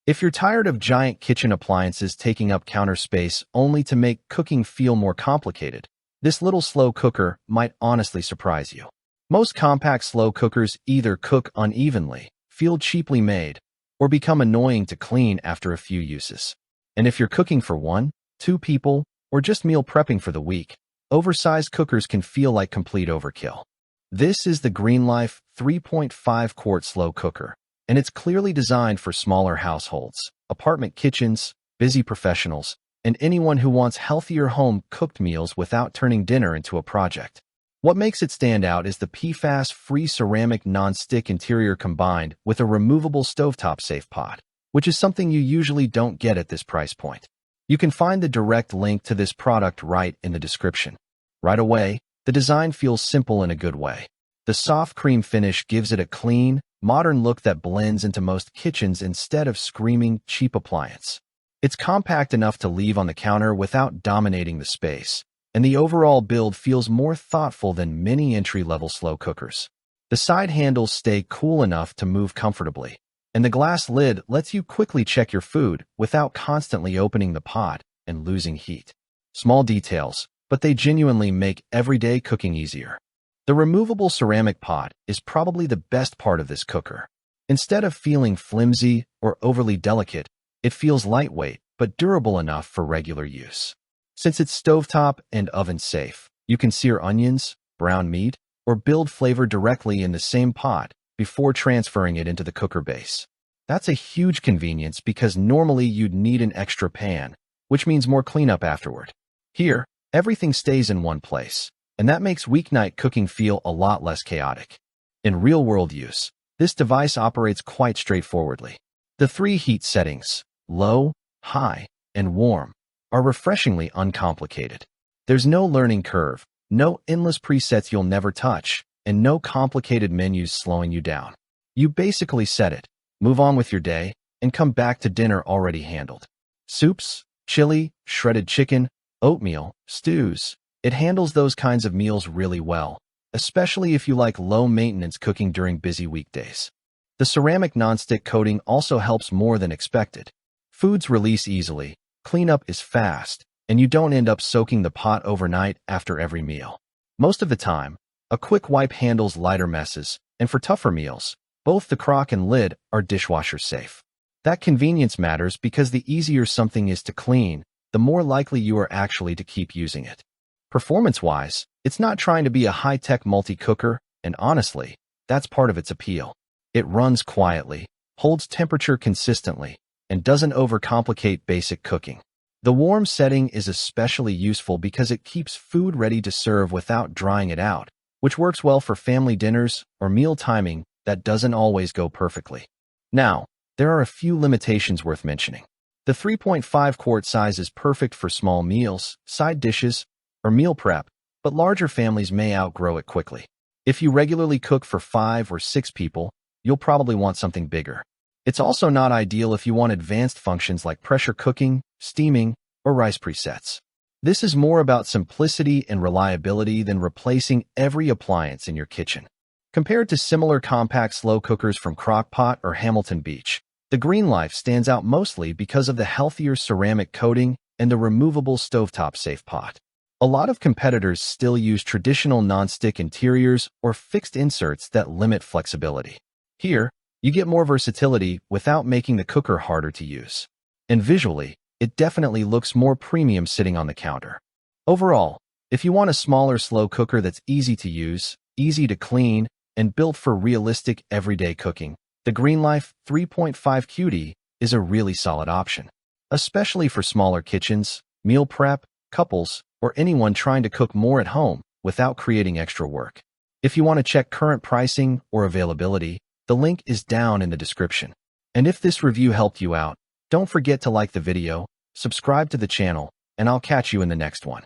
If you're tired of giant kitchen appliances taking up counter space only to make cooking feel more complicated, this little slow cooker might honestly surprise you. Most compact slow cookers either cook unevenly, feel cheaply made, or become annoying to clean after a few uses. And if you're cooking for 1, 2 people, or just meal prepping for the week, oversized cookers can feel like complete overkill. This is the GreenLife 3.5 quart slow cooker, and it's clearly designed for smaller households, apartment kitchens, busy professionals, and anyone who wants healthier home-cooked meals without turning dinner into a project. What makes it stand out is the PFAS-Free Ceramic nonstick interior combined with a removable stovetop-safe pot, which is something you usually don't get at this price point. You can find the direct link to this product right in the description. Right away, the design feels simple in a good way. The soft cream finish gives it a clean, modern look that blends into most kitchens instead of screaming cheap appliance. It's compact enough to leave on the counter without dominating the space, and the overall build feels more thoughtful than many entry-level slow cookers. The side handles stay cool enough to move comfortably, and the glass lid lets you quickly check your food without constantly opening the pot and losing heat. Small details, but they genuinely make everyday cooking easier. The removable ceramic pot is probably the best part of this cooker. Instead of feeling flimsy or overly delicate, it feels lightweight but durable enough for regular use. Since it's stovetop and oven safe, you can sear onions, brown meat, or build flavor directly in the same pot before transferring it into the cooker base. That's a huge convenience because normally you'd need an extra pan, which means more cleanup afterward. Here, everything stays in one place, and that makes weeknight cooking feel a lot less chaotic. In real-world use, this device operates quite straightforwardly. The 3 heat settings, low, high, and warm, are refreshingly uncomplicated. There's no learning curve, no endless presets you'll never touch, and no complicated menus slowing you down. You basically set it, move on with your day, and come back to dinner already handled. Soups, chili, shredded chicken, oatmeal, stews. It handles those kinds of meals really well, especially if you like low-maintenance cooking during busy weekdays. The ceramic nonstick coating also helps more than expected. Foods release easily, cleanup is fast, and you don't end up soaking the pot overnight after every meal. Most of the time, a quick wipe handles lighter messes, and for tougher meals, both the crock and lid are dishwasher safe. That convenience matters because the easier something is to clean, the more likely you are actually to keep using it. Performance-wise, it's not trying to be a high-tech multi-cooker, and honestly, that's part of its appeal. It runs quietly, holds temperature consistently, and doesn't overcomplicate basic cooking. The warm setting is especially useful because it keeps food ready to serve without drying it out, which works well for family dinners or meal timing that doesn't always go perfectly. Now, there are a few limitations worth mentioning. The 3.5 quart size is perfect for small meals, side dishes, or meal prep, but larger families may outgrow it quickly. If you regularly cook for 5 or 6 people, you'll probably want something bigger. It's also not ideal if you want advanced functions like pressure cooking, steaming, or rice presets. This is more about simplicity and reliability than replacing every appliance in your kitchen. Compared to similar compact slow cookers from Crock-Pot or Hamilton Beach, the GreenLife stands out mostly because of the healthier ceramic coating and the removable stovetop-safe pot. A lot of competitors still use traditional nonstick interiors or fixed inserts that limit flexibility. Here, you get more versatility without making the cooker harder to use. And visually, it definitely looks more premium sitting on the counter. Overall, if you want a smaller slow cooker that's easy to use, easy to clean, and built for realistic everyday cooking, the GreenLife 3.5QT is a really solid option, especially for smaller kitchens, meal prep, couples, or anyone trying to cook more at home without creating extra work. If you want to check current pricing or availability, the link is down in the description. And if this review helped you out, don't forget to like the video, subscribe to the channel, and I'll catch you in the next one.